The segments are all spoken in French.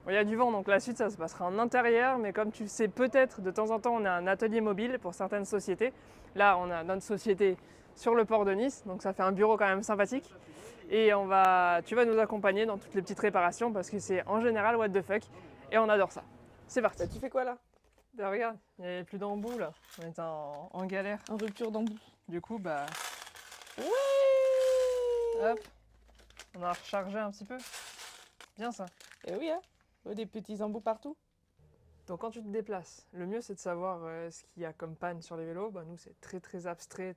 Il y a du vent, donc la suite, ça se passera en intérieur, mais comme tu le sais peut-être, de temps en temps, on a un atelier mobile pour certaines sociétés. Là, on a notre société sur le port de Nice, donc ça fait un bureau quand même sympathique. Et tu vas nous accompagner dans toutes les petites réparations parce que c'est en général what the fuck, et on adore ça. C'est parti. Bah, tu fais quoi là? Bah, regarde, il n'y avait plus d'embout là, on est en galère. En rupture d'embout. Du coup, bah, Ouais. hop, on a rechargé un petit peu. Bien ça. Et oui, hein. Oh, des petits embouts partout. Donc quand tu te déplaces, le mieux c'est de savoir ce qu'il y a comme panne sur les vélos. Bah, nous c'est très abstrait,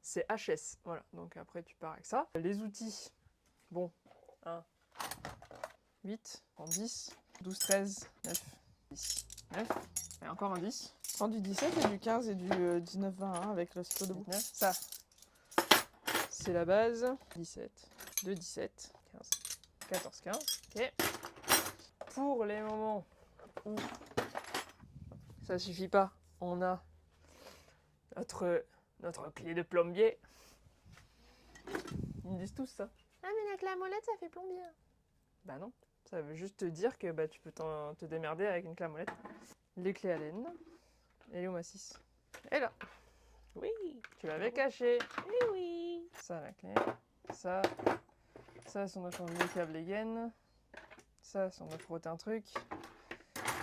c'est HS. Voilà, donc après tu pars avec ça. Les outils, bon, 1, 8, 10, 12, 13, 9, 10, 9, et encore un 10. Prends du 17 et du 15 et du 19-20 hein, avec le stylo debout. 19, ça, c'est la base. 17, 2, 17, 15, 14, 15. Ok. Pour les moments où ça suffit pas, on a notre clé de plombier. Ils me disent tous ça. Ah mais la clé à molette ça fait plombier. Bah non, ça veut juste te dire que bah, tu peux te démerder avec une clé à molette. Les clés à laine. Et les massif. Et là. Oui. Tu l'avais caché. Et oui. Ça la clé. Ça si on doit changer les câbles et gaines. Ça si on doit frotter un truc.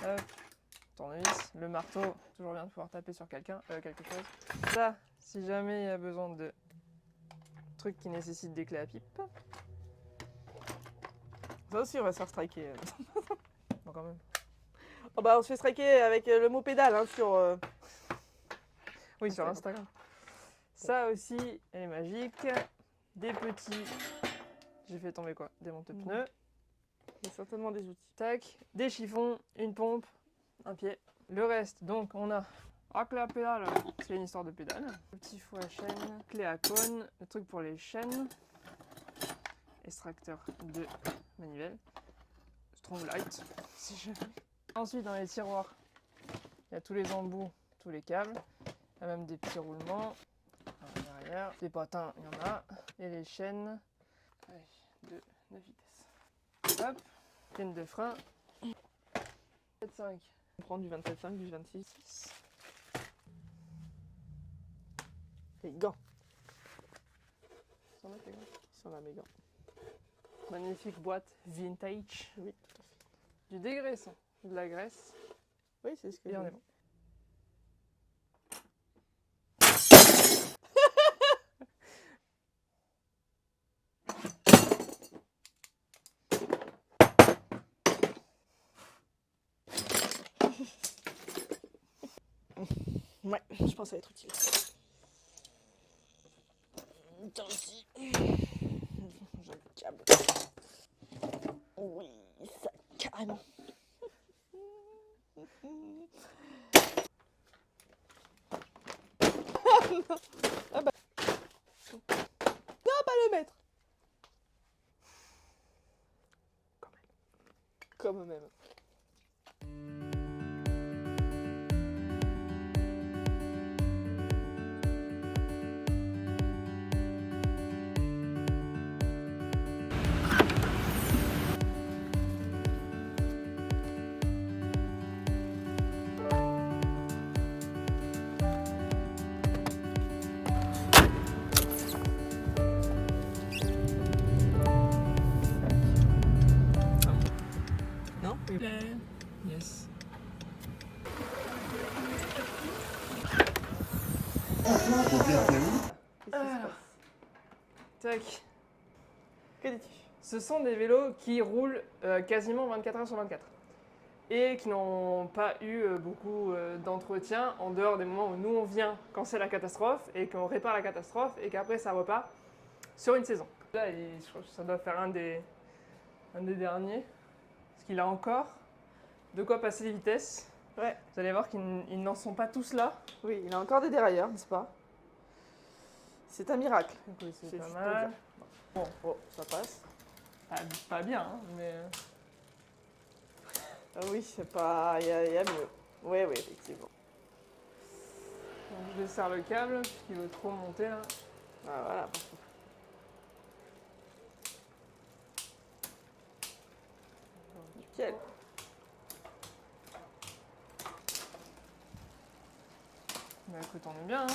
Hop. Tournevis, le marteau, toujours bien de pouvoir taper sur quelque chose. Ça, si jamais il y a besoin de trucs qui nécessitent des clés à pipe. Ça aussi, on va se faire striker. Bon, quand même. Oh bah, on se fait striker avec le mot pédale hein, sur. Oui, sur Instagram. Ça aussi, elle est magique. Des petits. J'ai fait tomber quoi? Des monte-pneus. Il y a certainement des outils. Tac. Des chiffons, une pompe, un pied. Le reste, donc, on a. Ah, clé à pédale, c'est une histoire de pédale. Le petit fou à chaîne, clé à cône, le truc pour les chaînes, extracteur de manivelle, strong light, si jamais. Ensuite, dans les tiroirs, il y a tous les embouts, tous les câbles, il y a même des petits roulements, derrière, des patins, il y en a, et les chaînes, de 9 vitesses. Hop, chaîne de frein, 7,5. On prend du 27,5, du 26. Les gants. Sans mettre les gants. Sur la méga. Magnifique boîte vintage. Oui, tout à fait. Du dégraissant, de la graisse, Oui, c'est ce que et on j'ai est bon. Ouais, je pense que ça va être utile. Tiens aussi. J'ai le câble. Oui, ça carrément. Ah bah. Non, pas le mettre. Comme même. Non? Yes. Tac. Que dis-tu? Ce sont des vélos qui roulent quasiment 24 heures sur 24 et qui n'ont pas eu beaucoup d'entretien en dehors des moments où nous on vient quand c'est la catastrophe et qu'on répare la catastrophe et qu'après ça repart sur une saison. Là, je crois que ça doit faire un des derniers parce qu'il a encore de quoi passer les vitesses. Ouais. Vous allez voir qu'ils n'en sont pas tous là. Oui, il a encore des dérailleurs, n'est-ce pas? C'est un miracle. Donc, c'est C'est pas juste mal. Bon, oh, ça passe. Pas bien, hein, mais... Ah oui, c'est pas... Il y a mieux. Oui, effectivement. Donc, je desserre le câble, puisqu'il veut trop monter là. Ah, voilà. Nickel. Bah écoute, on est bien, hein.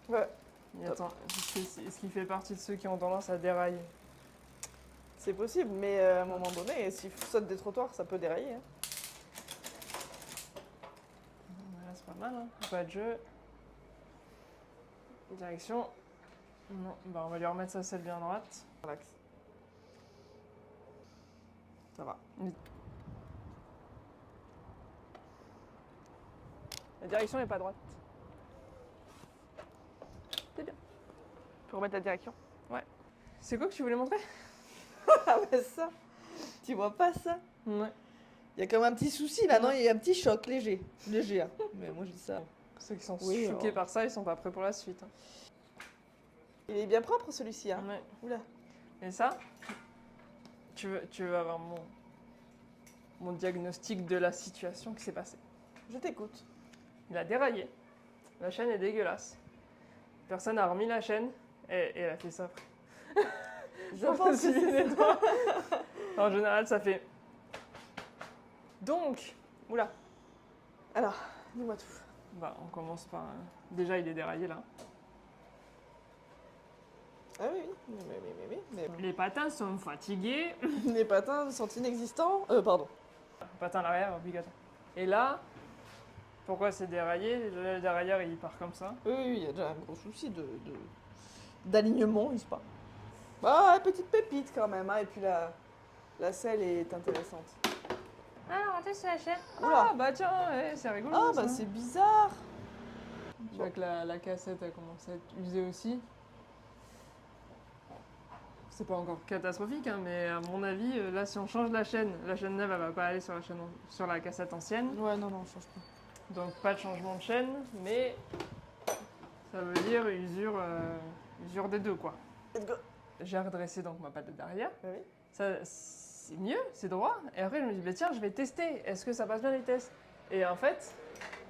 Ouais, Et attends, est-ce qu'il fait partie de ceux qui ont tendance à dérailler? c'est possible, mais à un moment donné, s'il saute des trottoirs, ça peut dérailler. Hein. Voilà, c'est pas mal, hein. Pas de jeu. Direction. Non, bah on va lui remettre sa selle bien droite. Relax. Ça va. La direction n'est pas droite. C'est bien. Tu peux remettre la direction? C'est quoi que tu voulais montrer? Ah bah ça, tu vois pas ça? Ouais. Il y a comme un petit souci là, non? Il y a un petit choc léger. Léger, hein. Mais moi je dis ça. Ceux qui sont Oui, choqués par ça, ils sont pas prêts pour la suite, hein. Il est bien propre celui-ci, hein? Ouais. Oula. Et ça, tu veux avoir mon diagnostic de la situation qui s'est passée. Je t'écoute. Il a déraillé. La chaîne est dégueulasse. Personne n'a remis la chaîne et elle a fait ça après. Je pense que c'est les doigts. En général, ça fait. Donc, oula. Alors, dis-moi tout. Bah, on commence par. Déjà, il est déraillé là. Ah oui, oui. Mais Les patins sont fatigués. les patins sont inexistants. Pardon. Patin à l'arrière, obligatoire. Et là, pourquoi c'est déraillé? Le dérailleur, il part comme ça. Oui, il y a déjà un gros souci d'alignement, n'est-ce pas? Bah, petite pépite quand même, hein. Et puis la selle est intéressante. Ah, regardez, c'est la chaîne. Oula. Ah, bah tiens, ouais, c'est rigolo. Ah, ça. bah c'est bizarre. Tu vois que la cassette a commencé à être usée aussi. C'est pas encore catastrophique, hein, mais à mon avis, là, si on change la chaîne neuve, elle va pas aller sur la cassette ancienne. Ouais, non, on change pas. Donc pas de changement de chaîne, mais ça veut dire usure des deux, quoi. Let's go. J'ai redressé donc ma patte d'arrière. Ah oui. Ça, c'est mieux, c'est droit. Et après, je me dis, bah, tiens, je vais tester. Est-ce que ça passe bien les tests? Et en fait,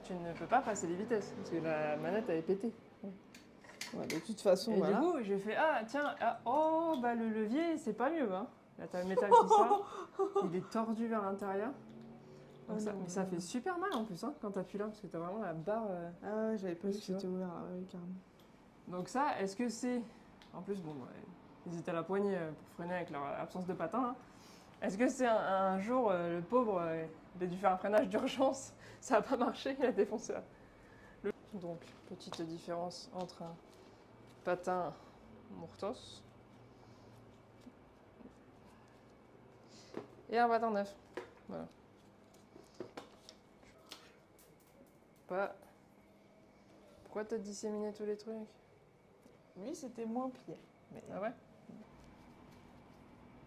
tu ne peux pas passer les vitesses, parce que la manette, elle est pétée. Ouais, de toute façon, Et voilà. du coup, j'ai fait, ah, tiens, oh, bah le levier, c'est pas mieux, hein. Là, t'as le métal qui sort, il est tordu vers l'intérieur. Donc Oh ça, non. mais ça fait super mal en plus, hein, quand t'appuies là, parce que t'as vraiment la barre. Ah ouais, j'avais pas Oui, vu que tu vois. c'était ouvert là, ouais, carrément. Donc ça, est-ce que c'est... En plus, bon, ouais, ils étaient à la poignée pour freiner avec leur absence de patin, hein. Est-ce que c'est un jour, le pauvre, il a dû faire un freinage d'urgence, ça a pas marché, il a défoncé là. Donc, petite différence entre un patin Murtos et un patin neuf. Voilà. Pas... Pourquoi t'as disséminé tous les trucs? Lui, c'était moins plié. Mais... Ah ouais?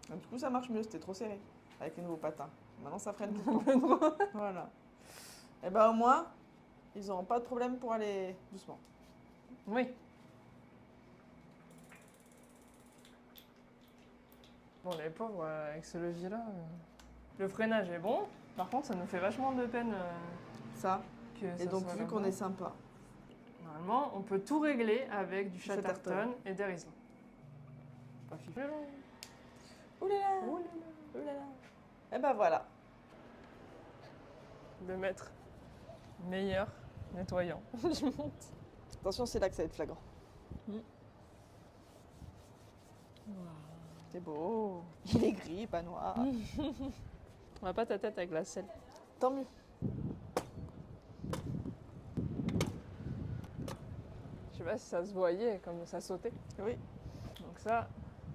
Du coup, ça marche mieux, c'était trop serré. Avec les nouveaux patins. Maintenant, ça freine tout le temps. Voilà. Et ben au moins, ils n'auront pas de problème pour aller doucement. Oui. Bon, les pauvres, avec ce levier-là, le freinage est bon. Par contre, ça nous fait vachement de peine Ça. que ça Et donc, soit vu comme qu'on ça. est sympa. Normalement, on peut tout régler avec du Chatterton. Chatterton et des Riesling. Pas fifou. Ouh là là. Oh là là. Ouh là là. Et ben voilà. Le maître meilleur nettoyant du monde. Attention, c'est là que ça va être flagrant. C'est beau. Il est gris, pas noir. On va pas ta tête avec la selle. Tant mieux. Je sais pas si ça se voyait comme ça sautait. Oui. Donc ça,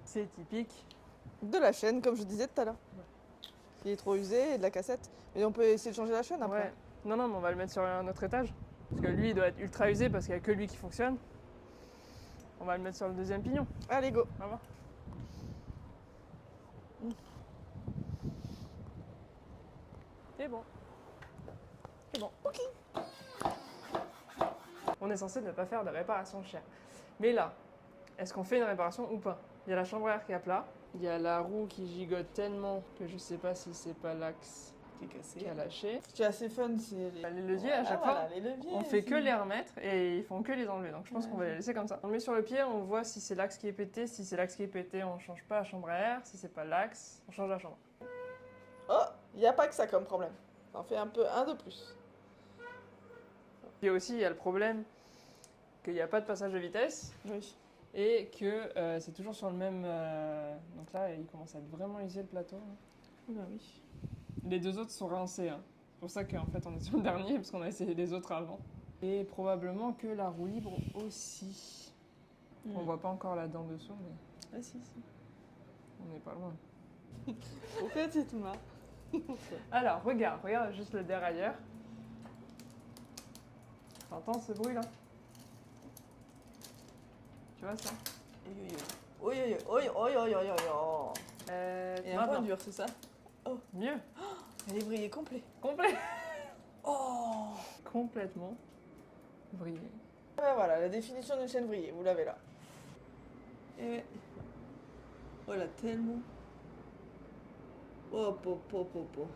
c'est typique. De la chaîne, comme je disais tout à l'heure. Il est trop usé et de la cassette. Mais on peut essayer de changer la chaîne après. Ouais. Non, non, mais on va le mettre sur un autre étage. Parce que lui, il doit être ultra usé parce qu'il n'y a que lui qui fonctionne. On va le mettre sur le deuxième pignon. Allez, go. On va voir. C'est bon. C'est bon. Ok. On est censé ne pas faire de réparation chère. Mais là, est-ce qu'on fait une réparation ou pas? Il y a la chambre à air qui est à plat. Il y a la roue qui gigote tellement que je sais pas si c'est pas l'axe Qui est cassé. qui a lâché. Ce qui est assez fun, c'est Les leviers, à chaque fois, les leviers, on fait que les remettre et ils font que les enlever. Donc je pense qu'on va les laisser comme ça. On le met sur le pied, on voit si c'est l'axe qui est pété. Si c'est l'axe qui est pété, on change pas la chambre à air. Si c'est pas l'axe, on change la chambre. Oh, Il n'y a pas que ça comme problème. Ça en fait un de plus. Puis aussi, il y a le problème qu'il n'y a pas de passage de vitesse Oui. et que c'est toujours sur le même... Donc là, il commence à être vraiment usé le plateau. Hein. Bah oui. Les deux autres sont rincés. Hein. C'est pour ça qu'en fait, on est sur le dernier, parce qu'on a essayé les autres avant. Et probablement que la roue libre aussi. On voit pas encore la dent dessous, mais Ah si, si. on n'est pas loin. Pourquoi tu te marres? Alors, regarde juste le dérailleur. T'entends ce bruit là? Tu vois ça? Oui, oui, oui, oui, oui, oui, oui. Et un point dur, c'est ça? Oh. Mieux. Elle est vrillée complet. Complet. Oh. Complètement vrillé. Ben voilà, la définition d'une chaîne vrillée, vous l'avez là. Et voilà, tellement. Oh, po, po, po, po.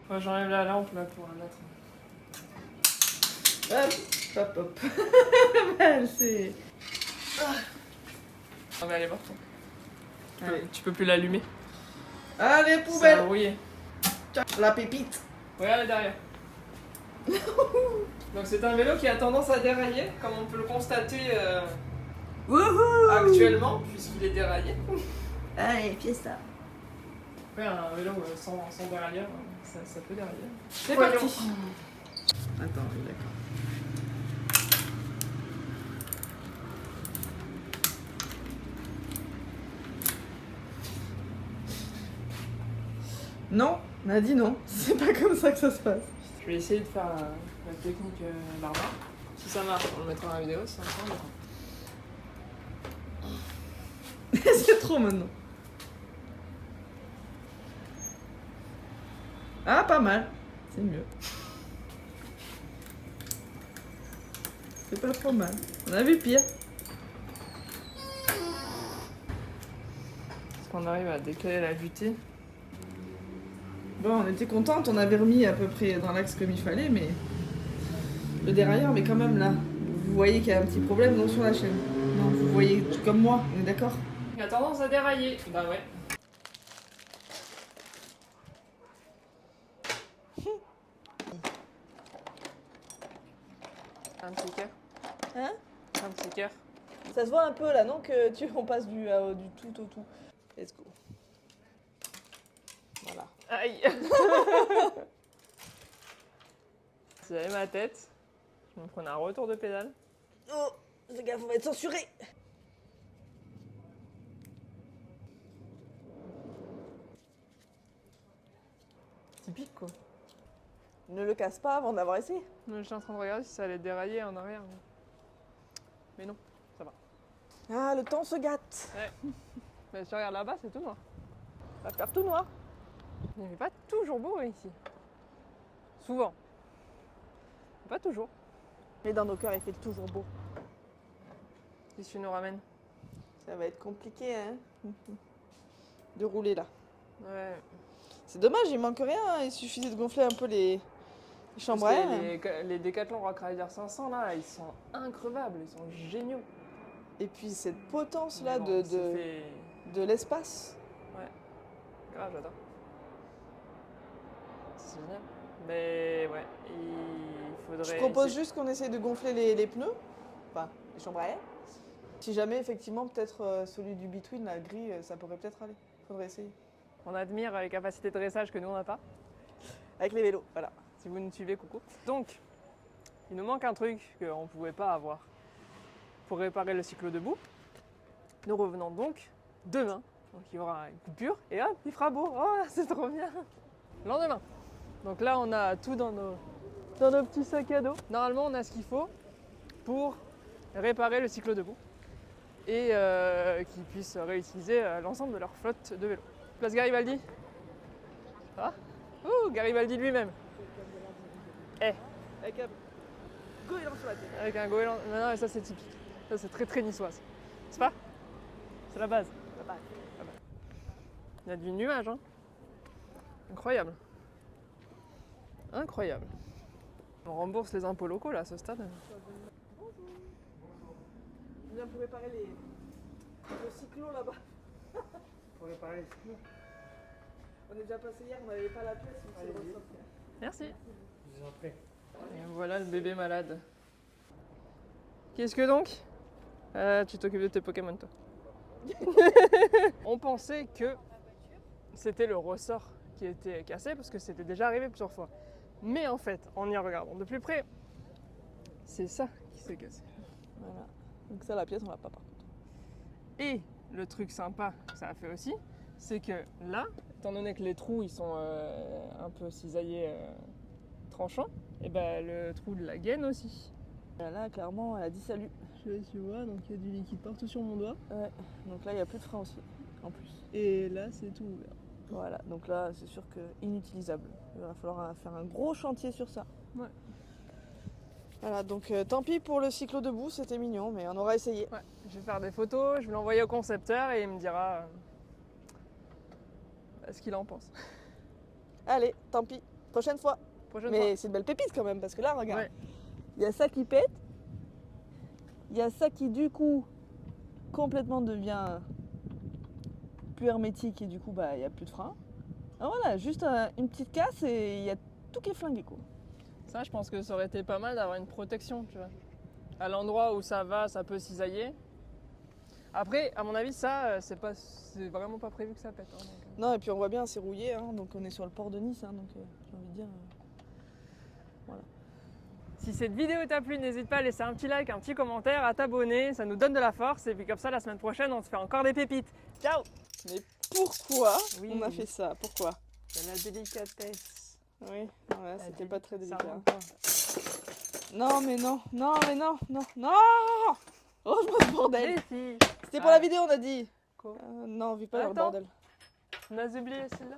Voilà. J'enlève la lampe là pour la mettre. Hop, hop, hop. C'est... Ah mais elle est morte. Tu peux plus l'allumer. Allez, C'est poubelle. rouillé. La pépite. Regarde derrière. Donc c'est un vélo qui a tendance à dérailler, comme on peut le constater actuellement, puisqu'il est déraillé. Allez, fiesta. Après un vélo sans dérailleur, ça peut dérailler. C'est parti. Attends, oui, d'accord. Non, on a dit non. C'est pas comme ça que ça se passe. Je vais essayer de faire la technique barbare. Si ça marche, on le mettra dans la vidéo, si ça marche, on le mettra. C'est trop maintenant. Ah, pas mal. C'est mieux. C'est pas trop mal. On a vu pire. Est-ce qu'on arrive à décaler la butée? Bon, on était contente, on avait remis à peu près dans l'axe comme il fallait, mais le dérailleur, mais quand même là, vous voyez qu'il y a un petit problème non sur la chaîne. Non, vous voyez tout comme moi, on est d'accord? Il a tendance à dérailler. Bah ouais. Un petit cœur. Hein? Un petit cœur. Ça se voit un peu là, non? Que on passe du tout au tout. Let's go. Voilà. Aïe. Si j'avais ma tête, je me prenais un retour de pédale. Oh, fais gaffe, on va être censuré. Typique quoi. Ne le casse pas avant d'avoir essayé. Je suis en train de regarder si ça allait dérailler en arrière. Mais non, ça va. Ah, le temps se gâte. Ouais. Mais si tu regardes là-bas, c'est tout noir. Ça va faire tout noir. Il ne fait pas toujours beau ici. Souvent. Pas toujours. Mais dans nos cœurs, il fait toujours beau. Si tu nous ramènes. Ça va être compliqué, hein, de rouler là. Ouais. C'est dommage, il manque rien. Hein. Il suffisait de gonfler un peu les chambres à air. Les Decathlon Rock Rider 500 là, ils sont increvables, ils sont géniaux. Et puis cette potence là Bon, de l'espace. Ouais. Grave, j'adore. C'est génial. Mais ouais, il faudrait... Je propose juste qu'on essaye de gonfler les pneus, enfin les chambres à air. Si jamais effectivement peut-être celui du Between, la gris, ça pourrait peut-être aller. Faudrait essayer. On admire les capacités de dressage que nous on n'a pas. Avec les vélos, voilà. Si vous nous suivez, coucou. Donc, il nous manque un truc qu'on ne pouvait pas avoir pour réparer le cyclo debout. Nous revenons donc demain. Donc il y aura une coupure et hop, il fera beau. Oh, c'est trop bien. Lendemain. Donc là, on a tout dans nos petits sacs à dos. Normalement, on a ce qu'il faut pour réparer le cyclo debout et qu'ils puissent réutiliser l'ensemble de leur flotte de vélos. Place Garibaldi. Ça va? Ouh, Garibaldi lui-même. Eh. Avec un goéland sur la tête. Avec un goéland. Non, mais ça c'est typique. Ça c'est très très niçoise. C'est pas? C'est la base. La base. Il y a du nuage, hein. Incroyable. Incroyable. On rembourse les impôts locaux là à ce stade. Bonjour. On vient pour réparer le cyclo là-bas. Pour réparer les cyclos. On est déjà passé hier, on n'avait pas la pièce, donc c'est le ressort. Merci. Je vous en prie. Et voilà le bébé malade. Qu'est-ce que donc tu t'occupes de tes Pokémon, toi. On pensait que c'était le ressort qui était cassé parce que c'était déjà arrivé plusieurs fois. Mais en fait, en y regardant de plus près, c'est ça qui s'est cassé. Voilà. Donc ça, la pièce, on l'a pas par contre. Et le truc sympa que ça a fait aussi, c'est que là, étant donné que les trous ils sont un peu cisaillés, tranchants, et ben le trou de la gaine aussi. Là, clairement, elle a dit salut. Je sais pas si tu vois, donc il y a du liquide partout sur mon doigt. Ouais. Donc là, il n'y a plus de frein aussi, en plus. Et là, c'est tout ouvert. Voilà, donc là, c'est sûr que inutilisable. Il va falloir faire un gros chantier sur ça. Ouais. Voilà, donc tant pis pour le cyclo debout, c'était mignon, mais on aura essayé. Ouais, je vais faire des photos, je vais l'envoyer au concepteur et il me dira ce qu'il en pense. Allez, tant pis, prochaine fois. Prochaine Mais c'est une belle pépite quand même, parce que là, fois. regarde, Ouais. il y a ça qui pète, il y a ça qui du coup complètement devient plus hermétique et du coup bah il n'y a plus de frein. Ah, voilà, juste une petite casse et il y a tout qui est flingué quoi. Ça, je pense que ça aurait été pas mal d'avoir une protection, tu vois. À l'endroit où ça va, ça peut cisailler. Après, à mon avis, ça, c'est vraiment pas prévu que ça pète. Hein, donc, Non, et puis on voit bien, c'est rouillé, hein, donc on est sur le port de Nice, hein, donc j'ai envie de dire. Voilà. Si cette vidéo t'a plu, n'hésite pas à laisser un petit like, un petit commentaire, à t'abonner, ça nous donne de la force. Et puis comme ça, la semaine prochaine, on se fait encore des pépites. Ciao! Mais pourquoi Oui. on a fait ça? Pourquoi? C'est la délicatesse. Oui, ouais, c'était pas très Ça délicat. rentre pas. Non, mais non, non, mais non, non, non! Range-moi ce bordel! Mais si. C'était pour la vidéo, on a dit! Quoi? Non, on vit pas dans le Attends. bordel. On a oublié celle-là.